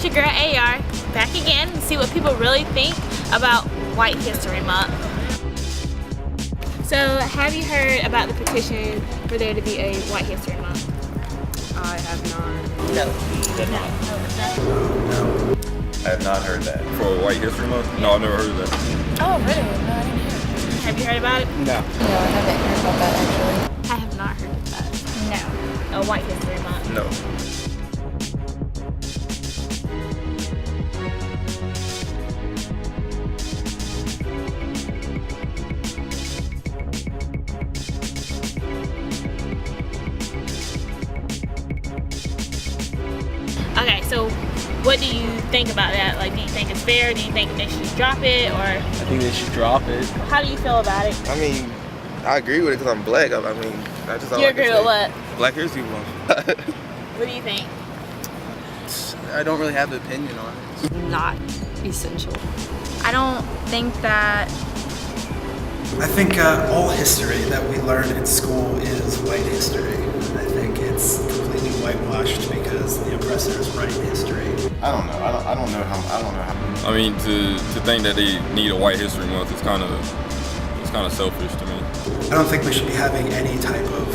your girl AR back again to see what people really think about White History Month. So, have you heard about the petition for there to be a White History Month? I have not. No. Did not. No. I have not heard that. For White History Month? No, I've never heard of that. Oh, really? No, I didn't hear it. Have you heard about it? No. No, I haven't heard about that actually. I have not heard of that. No. A White History Month? No. Okay, so what do you think about that? Like, do you think it's fair? Do you think they should drop it, or I think they should drop it. how do you feel about it? I mean, I agree with it because I'm black. I mean, I just don't You like to agree say with what? Black History Month. What do you think? I don't really have an opinion on it. Not essential. I don't think that. I think all history that we learn in school is white history. I think it's completely whitewashed because the oppressors write history. I don't know. I don't know how. I mean, to think that they need a White History Month is kind of selfish to me. I don't think we should be having any type of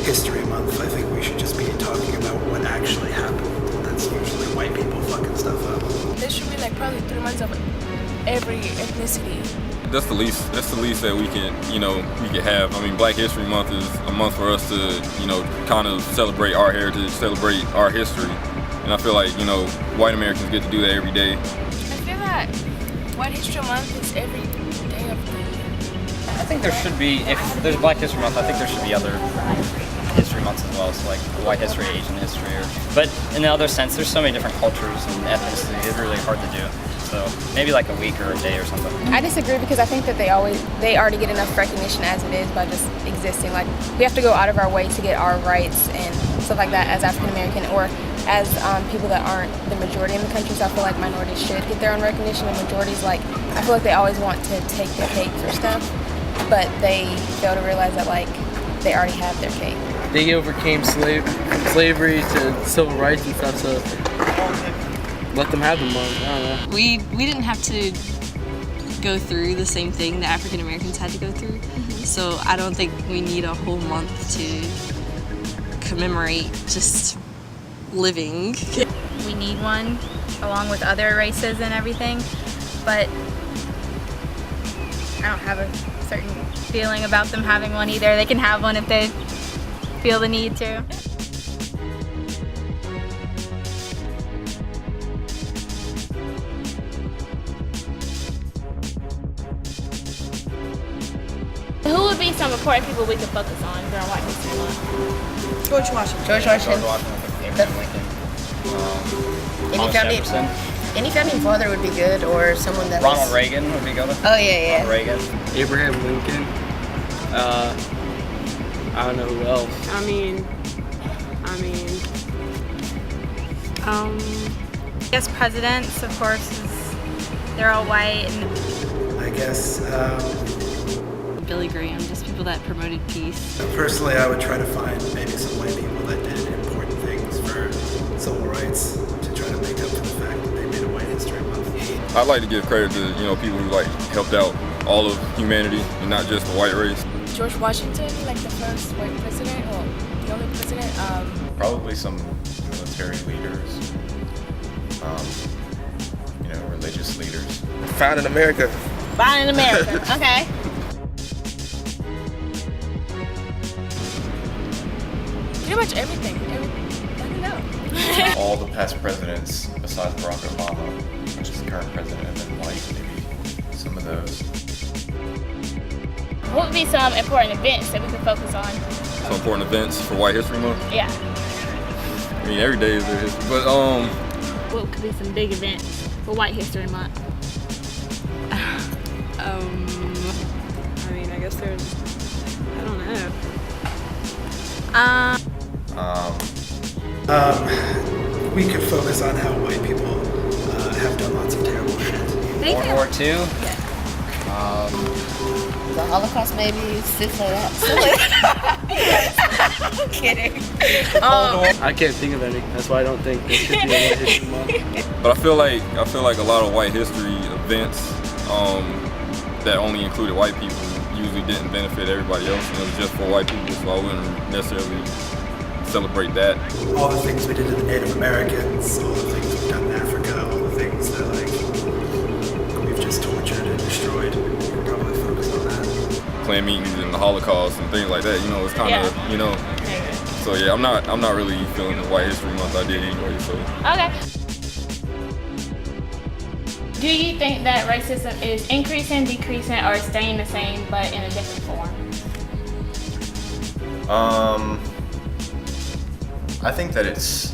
history month. I think we should just be talking about what actually happened. That's usually white people fucking stuff up. There should be like probably 3 months of every ethnicity. That's the least that we can have. I mean, Black History Month is a month for us to, kind of celebrate our heritage, celebrate our history. And I feel like, white Americans get to do that every day. I feel that White History Month is every day of the year. I think there should be, if there's Black History Month, I think there should be other history months as well, so like white history, Asian history, but in the other sense, there's so many different cultures and ethnicities, it's really hard to do. So maybe like a week or a day or something. I disagree because I think that they already get enough recognition as it is by just existing. Like, we have to go out of our way to get our rights and stuff like that as African American or as people that aren't the majority in the country. So I feel like minorities should get their own recognition, and majorities, like, I feel like they always want to take the cake for stuff, but they fail to realize that, like, they already have their cake. They overcame slavery to civil rights and stuff, so let them have the month. I don't know. We didn't have to go through the same thing that African Americans had to go through. So I don't think we need a whole month to commemorate just living. We need one along with other races and everything, but I don't have a certain feeling about them having one either. They can have one if they feel the need to. Who would be some important people we could focus on during White History Month? George Washington. George Washington, Abraham Lincoln, Thomas Jefferson. Any founding father would be good, or someone that Ronald Reagan would be good. Oh yeah. Ronald Reagan. Abraham Lincoln. I don't know who else. I mean, I guess presidents, of course, they're all white. And I guess Billy Graham, just people that promoted peace. personally I would try to find maybe some white people that did important things for civil rights to try to make up for the fact that they made a White History Month. I'd like to give credit to, people who helped out all of humanity and not just the white race. George Washington, like the first white president, or the only president. Probably some military leaders, religious leaders. Found in America. Found in America. Okay. Pretty much everything. I don't know. All the past presidents, besides Barack Obama, which is the current president, have been white. Maybe some of those. What would be some important events that we could focus on? Some important events for White History Month. Yeah. I mean, every day is their history, but What could be some big events for White History Month? I mean, I guess there's. I don't know. We could focus on how white people have done lots of terrible shit. World War II. The Holocaust, maybe, stuff like that. I'm kidding. I can't think of any. That's why I don't think there should be a White History Month. But I feel like a lot of white history events that only included white people usually didn't benefit everybody else, and it was just for white people. So I wouldn't necessarily celebrate that. All the things we did to the Native Americans, all the things we've done in Africa, all the things that like we've just tortured and destroyed. We'll probably focus on that. Clan meetings and the Holocaust and things like that. You know, it's kind of So yeah, I'm not really feeling the White History Month idea anyway. So. Okay. Do you think that racism is increasing, decreasing, or staying the same but in a different form? I think that it's.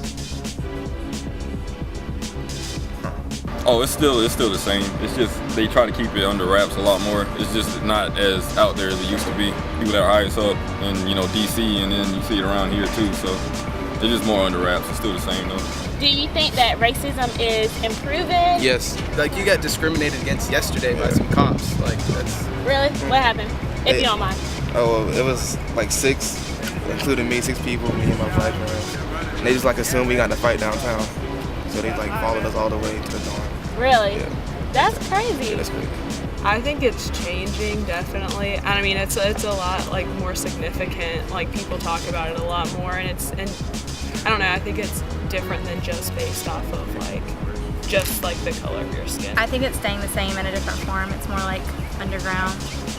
Oh, it's still the same. It's just they try to keep it under wraps a lot more. It's just not as out there as it used to be. People that are higher up in DC, and then you see it around here too. So it's just more under wraps. It's still the same though. Do you think that racism is improving? Yes. Like, you got discriminated against yesterday by some cops. Like, that's... Really? What happened? If you don't mind. Oh, it was like 6, including me, 6 people, me and my black friend. And they just like assumed we got in a fight downtown. So they like followed us all the way to the dorm. Really? Yeah. That's crazy. Yeah, that's crazy. I think it's changing, definitely. And I mean, it's a lot like more significant. Like, people talk about it a lot more, and I don't know. I think it's different than just based off of like just like the color of your skin. I think it's staying the same in a different form. It's more like underground.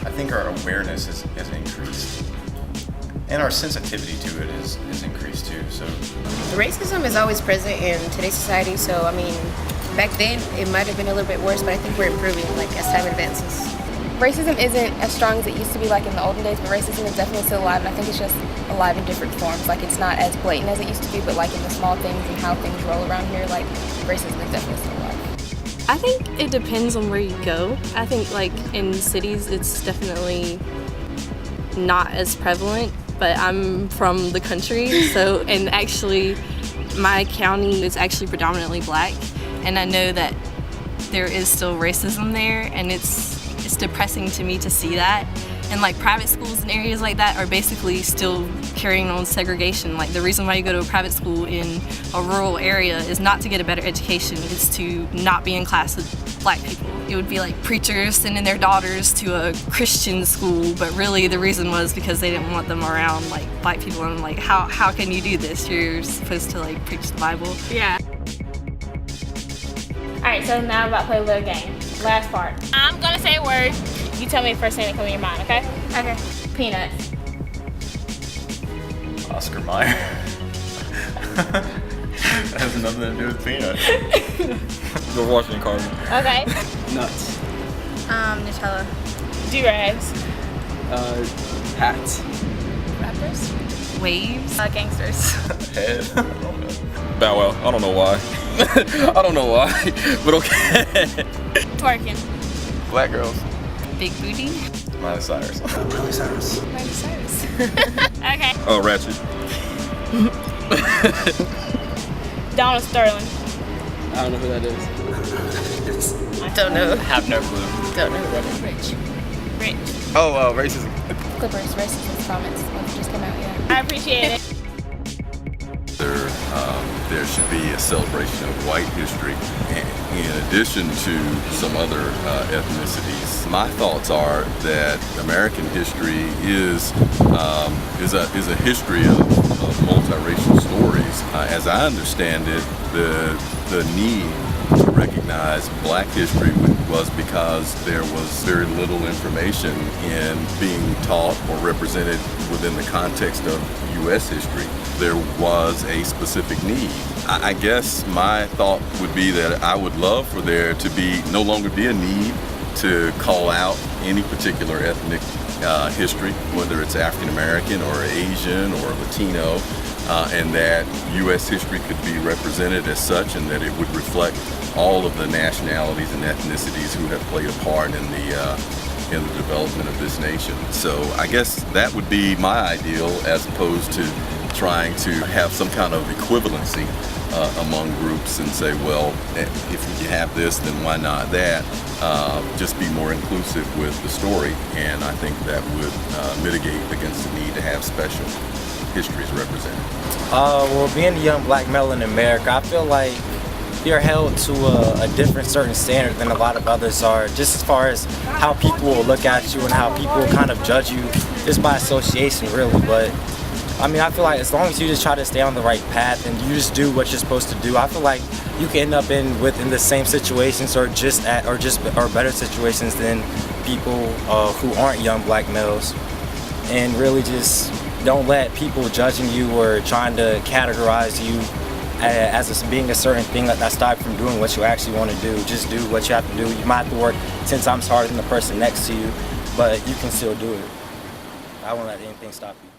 I think our awareness has increased, and our sensitivity to it is increased too. So Racism is always present in today's society, so I mean, back then it might have been a little bit worse, but I think we're improving like as time advances. Racism isn't as strong as it used to be like in the olden days, but racism is definitely still alive, and I think it's just alive in different forms. Like, it's not as blatant as it used to be, but like in the small things and how things roll around here, like racism is definitely still alive. I think it depends on where you go. I think like in cities it's definitely not as prevalent, but I'm from the country, so, and actually my county is actually predominantly black, and I know that there is still racism there, and it's depressing to me to see that. And like private schools in areas like that are basically still carrying on segregation. Like, the reason why you go to a private school in a rural area is not to get a better education, it's to not be in class with black people. It would be like preachers sending their daughters to a Christian school, but really the reason was because they didn't want them around like black people. And I'm like, how can you do this? You're supposed to like preach the Bible. Yeah. Alright, so now I'm about to play a little game. Last part. I'm gonna say a word. You tell me the first thing that comes in your mind, okay? Okay. Peanuts. Oscar Mayer. That has nothing to do with peanuts. George Washington Carver. Okay. Nuts. Nutella. Do-rags. Hats. Rappers. Waves. Gangsters. Head. Bow Wow. I don't know why. I don't know why, but okay. Twerking. Black girls. Big booty. Miley Cyrus. Miley Cyrus. Miley Cyrus. Okay. Oh, Ratchet. Donald Sterling. I don't know who that is. Don't know. Have no clue. Don't know who that is. Rich. Rich. Oh, racism. Clippers. Racist comments. One just came out, yeah. I appreciate it. There should be a celebration of white history in addition to some other ethnicities. My thoughts are that American history is a history of multiracial stories. As I understand it, the need to recognize black history was because there was very little information in being taught or represented within the context of U.S. history. There was a specific need. I guess my thought would be that I would love for there to no longer be a need to call out any particular ethnic history, whether it's African American or Asian or Latino, and that U.S. history could be represented as such, and that it would reflect all of the nationalities and ethnicities who have played a part in the development of this nation. So I guess that would be my ideal, as opposed to trying to have some kind of equivalency among groups and say, well, if you have this, then why not that? Just be more inclusive with the story, and I think that would mitigate against the need to have special. history is represented? Well, being a young black male in America, I feel like you're held to a different certain standard than a lot of others are, just as far as how people will look at you and how people will kind of judge you just by association, really. But I mean, I feel like as long as you just try to stay on the right path and you just do what you're supposed to do, I feel like you can end up in the same situations or better situations than people who aren't young black males. And really just don't let people judging you or trying to categorize you as being a certain thing that stops from doing what you actually want to do. Just do what you have to do. You might have to work 10 times harder than the person next to you, but you can still do it. I won't let anything stop you.